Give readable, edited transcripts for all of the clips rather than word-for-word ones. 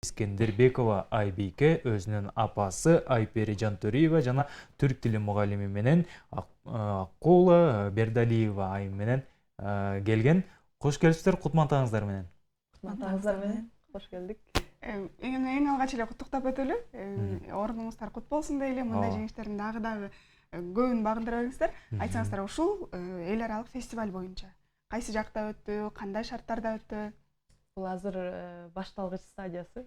Искендербекова Айбике өзүнүн апасы Айпери Жантөриева жана түрк тили мугалими менен Аккула Бердалиева айым менен келген. Кош келипсиздер, кутмантаңыздар менен. Кутмантаңыздар менен. Кош келдик. Эң алгач эле куттуктап өтөлү. Ордуңуздар кут болсун дейли. Мындай жеңиштердин дагы көбүн багындыра бериңиздер. Айтсаңыздар, ушул эл аралык фестиваль боюнча кайсы жакта өттү, кандай шарттарда өттү? Бул азыр башталгыч стадиясы.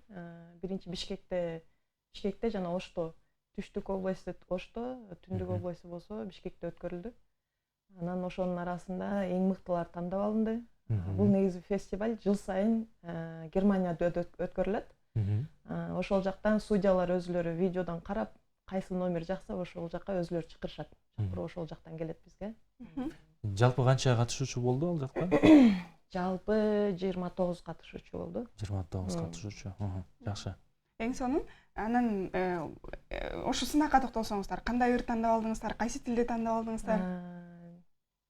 Биринчи Бишкекте жана Ошто, түштүк областы Ошто, түндүк областы болсо Бишкекте өткөрүлдү. Анан ошонун арасында эң мыктылар тандап алынды. Бул негизи фестиваль жыл сайын Германияда өткөрүлөт. Ошол жактан судьялар өзүлөрү видеодон карап, кайсы номер жакса ошол жакка өзүлөрү чакырышат. Чакыруу ошол жактан келет бизге. Жалпы канча катышуучу болду ал жакта? Жалпы 29 катышуучу болду. 29 катышуучу. Жакшы. Эң сонун, анан ошо сынакка токтолсоңуздар, кандай ыр тандап алдыңыздар, кайсы тилде тандап алдыңыздар?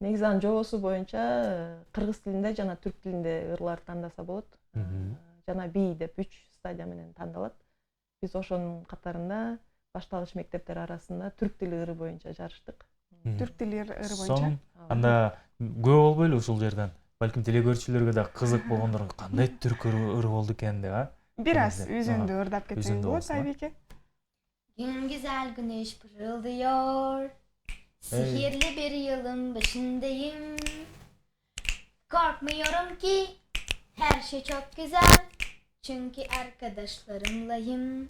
Негизи анын жобосу боюнча кыргыз тилинде жана түрк тилинде ырлар тандаса болот. Жана би деп 3 стадия менен тандалат. Биз ошонун катарында башталгыч мектептер арасында түрк тили ыры боюнча жарыштык. Түрк тили ыры боюнча. Анда көп болбойлу ушул жерден? Балким телекөрүүчүлөргө да кызык болгондор, кандай түрк ыры болду экен деп, а? Бир аз өзүңдү ырдап кетсең болот, Айбике. Gün güzel güneş pırıldıyor. Sihirli bir yılın başındayım. Korkmuyorum ki her şey çok güzel. Çünkü arkadaşlarımlayım.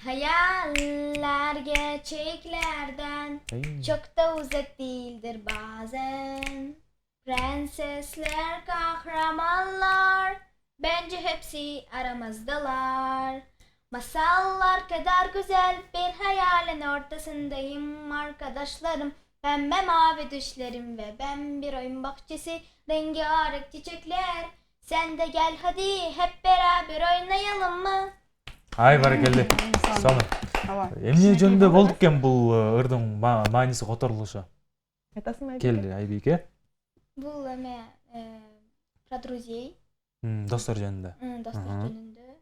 Hayaller gerçeklerden çok da uzak değildir bazen. Prensesler, kahramanlar, bence hepsi aramızdalar. Masallar kadar güzel bir hayalin ortasındayım arkadaşlarım. Pembe mavi düşlerim ve ben bir oyun bahçesi, rengarenk çiçekler. Sen de gel hadi hep beraber oynayalım mı? Ай, баракелде. Сонун. Эмне жөнүндө болду экен бул ырдын мааниси которулушу? Айтасыңбы, Айбике? Келди, Айбике. Бұл про друзей. Достор жөнүндө. Достор жөнүндө.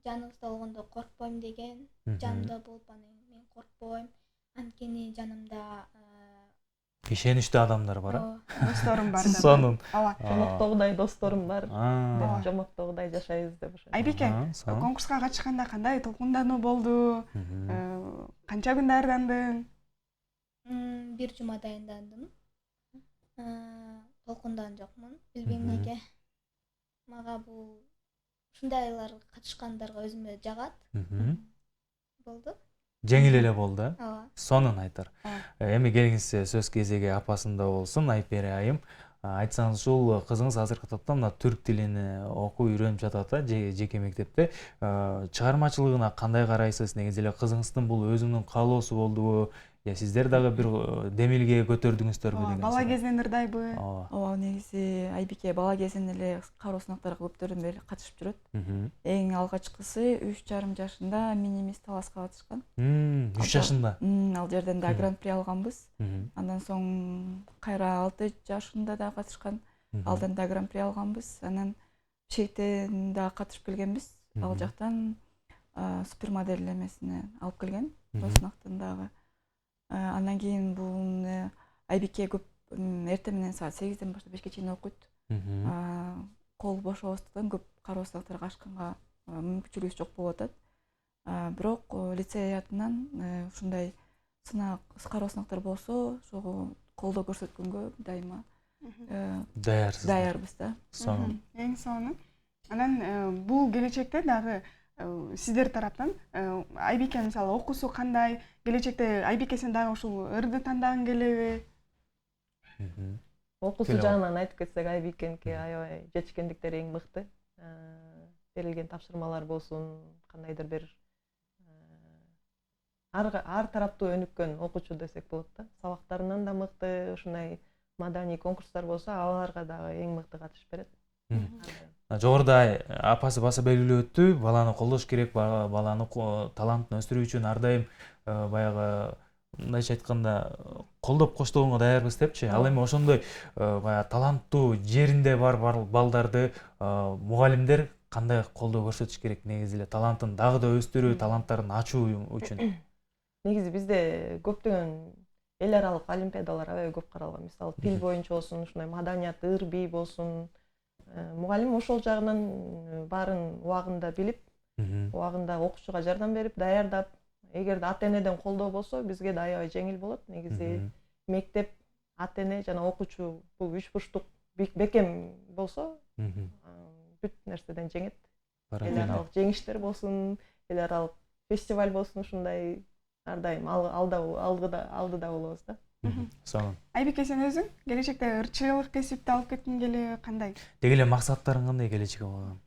Жаныңызда болгондо коркпойм деген. Жанымда болуп мен коркпойм. Анткени жанымда ишеничтүү адамдар бар, а? Досторум бар да. Сонун. Жомоктогудай досторум бар. Жомоктогудай жашайбыз деп ошо. Айбике, конкурска катышканда кандай толкундануу болду? Канча күн даярдандың? Бир жума дайындандым. Толкундан жокмун. Билбейм эмнеге. Мага бул ушундайлар катышкандарга өзүмө жагат. Болду. Жеңил эле болду. Ооба. Сонун айтар. Эми келиңизсе сөз кезеги апасында болсун, Айпери айым. Айтсаңыз, ушул кызыңыз азыркы тапта мына түрк тилин окуп үйрөнүп жатат да, жеке мектепте. Чыгармачылыгына кандай карайсыз? Негизи эле кызыңыздын бул өзүнүн каалоосу болдубу? Я сиздер дагы бир демилге көтөрдүңүздөрбү деген. Бала кезинен ырдайбы? Ооба, негизи Айбике бала кезинен эле кароо сынактарга көптөрдөн бери катышып жүрөт. Эң алгачкысы 3,5 жашында мини-мисс таласка катышкан. 3 жашында. Ал жерден да гран-при алганбыз. Андан соң кайра 6 жашында да катышкан. Алдан да гран-при алганбыз. Анан Бишкектен да катышып келгенбиз. Ал жактан супермодель эмесине алып келген. Сынактан дагы. Андан кийин бул Айбике көп эртең менен саат 8ден баштап 5ке чейин окуйт. Кол бошобостуктан көп кароо сынактарга катышканга мүмкүнчүлүгүбүз жок болуп атат. Бирок лицей атынан ушундай кароо сынактар болсо, ошого колдоо көрсөткөнгө дайыма даярбыз да. Сонун. Эң сонун. Анан бул келечекте дагы сиздер тараптан Айбике мисалы окуусу кандай? Келечекте Айбике сен дагы ушул ырды тандагың келеби? Окуусу жагынан айтып кетсек, Айбикеники аябай жетишкендиктери эң мыкты. Берилген тапшырмалар болсун, кандайдыр бир ар тараптуу өнүккөн окуучу десек болот да. Сабактарынан да мыкты, ушундай маданий конкурстар болсо, аларга дагы эң мыкты катышып берет. Жогоруда апасы баса белгилеп өттү, баланы колдош керек, баланы талантын өстүрүү үчүн ар дайым баягы мындайча айтканда колдоп коштогонго даярбыз депчи. Ал эми ошондой баягы таланттуу жеринде бар балдарды мугалимдер кандай колдоо көрсөтүш керек негизи эле талантын дагы да өстүрүү, таланттарын ачуу үчүн? Негизи бизде көптөгөн эл аралык олимпиадалар аябай көп каралган. Мисалы тил боюнча болсун, ушундай маданият, ыр бий болсун. Мугалим ошол жагынан баарын убагында билип, убагында окуучуга жардам берип, даярдап, эгерде ата энеден колдоо болсо, бизге да аябай жеңил болот. Негизи мектеп, ата эне жана окуучу бул үч бурчтук бекем болсо, бүт нерседен жеңет. Эл аралык жеңиштер болсун, эл аралык фестиваль болсун, ушундай ар дайым алдыда болобуз да. Сонун. Айбике, сен өзүң келечекте ырчылык кесипти алып кеткиң келе кандай? Деги эле максаттарың кандай келечекке койгон?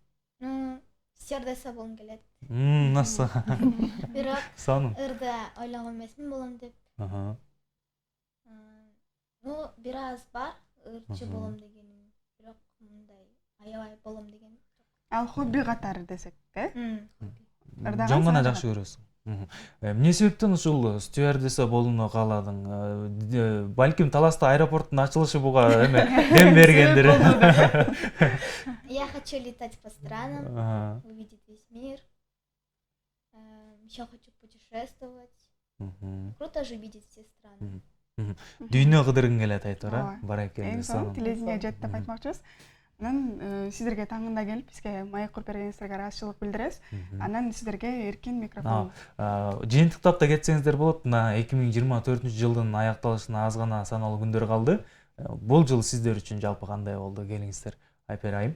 Стюардесса болгум келет. Насыл. Бирок Сонун. ырды ойлогон эмесмин болом деп. Бир аз бар ырчы болом дегеним, бирок мындай аябай болом деген. Ал хобби катары десек, Жөн гана жакшы көрөсүң. Эмне себептен ушул стюардесса болууну кааладың? Балким Таласта аэропорттун ачылышы буга эме дем бергендир. Я хочу летать по странам, увидеть весь мир. Еще хочу путешествовать. Круто же видеть все страны. Дүйнө кыдыргың келет айтор, баракелде. Эң сонун телевидение жет деп айтмакчыбыз. Анан сиздерге таңында келип, бизге маек куруп бергениңизге ыраазычылык билдиребиз. Анан сиздерге эркин микрофон. Жыйынтыктап да кетсеңиздер болот. Мына 2024-жылдын аякталышына аз гана саналуу күндөр калды. Бул жыл сиздер үчүн жалпы кандай болду? Келиңиздер. Айпер айым.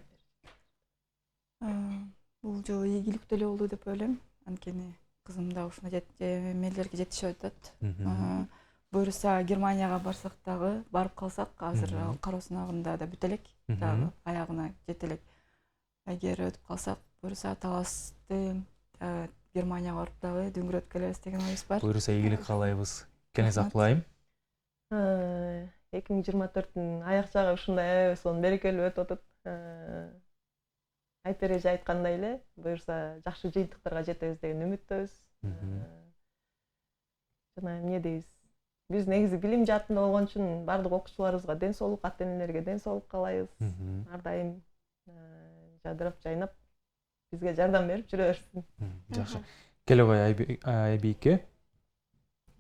Бул жыл ийгиликтүү эле болду деп ойлойм. Анткени кызым да ушуна эмелерге жетишип атат. Буюрса Германияга барсак дагы, барып калсак, азыр кароо сынагында да бүт элек, дагы аягына жете элек. Эгер өтүп калсак, буюрса Таласты Германияга барып дагы дөңгөрөтүп келебиз деген оюбуз бар. Буюрса ийгилик каалайбыз. Кеңес Акулайым. 2024-тün аяк жагы ушундай аябай сонун берекелүү өтүп атат. Айпер эже айткандай эле, буюрса жакшы жыйынтыктарга жетебиз деген үмүттөбүз. Жана эмне дейбиз? Биз негизи билим жаатында болгон үчүн бардык окуучуларыбызга ден соолук, ата энелерге ден соолук каалайбыз. Ар дайым жадырап, жайнап бизге жардам берип жүрө берсин. Жакшы. Келе кой Айбике.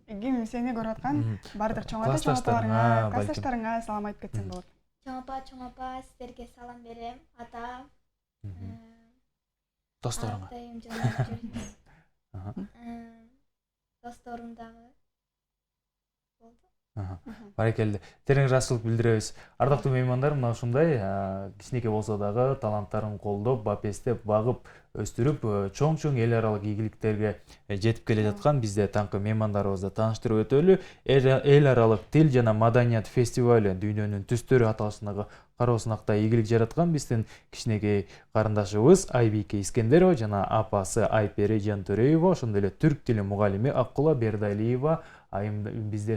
Ким сени көрүп аткан бардык чоң ата, чоң апаларыңа, классташтарыңа салам айтып кетсең болот. Чоң апа, сиздерге салам берем. Ата, Досторыңа. Атайым жана жүрүңүз. Досторум дагы. Баракелде. Терең ыраазычылык билдиребиз. Ардактуу меймандар, мына ушундай кичинекей болсо дагы таланттарын колдоп, бапестеп, багып, өстүрүп, чоң-чоң эл аралык ийгиликтерге жетип келе жаткан бизде таңкы меймандарыбызды тааныштырып өтөлү. Эл аралык тил жана маданият фестивалы дүйнөнүн түстөрү аталышындагы кароо сынакта ийгилик жараткан биздин кичинекей карындашыбыз Айбике Искендерова жана апасы Айпери Жантөрөева, ошондой эле түрк тили мугалими Аккула Бердалиева айым бизде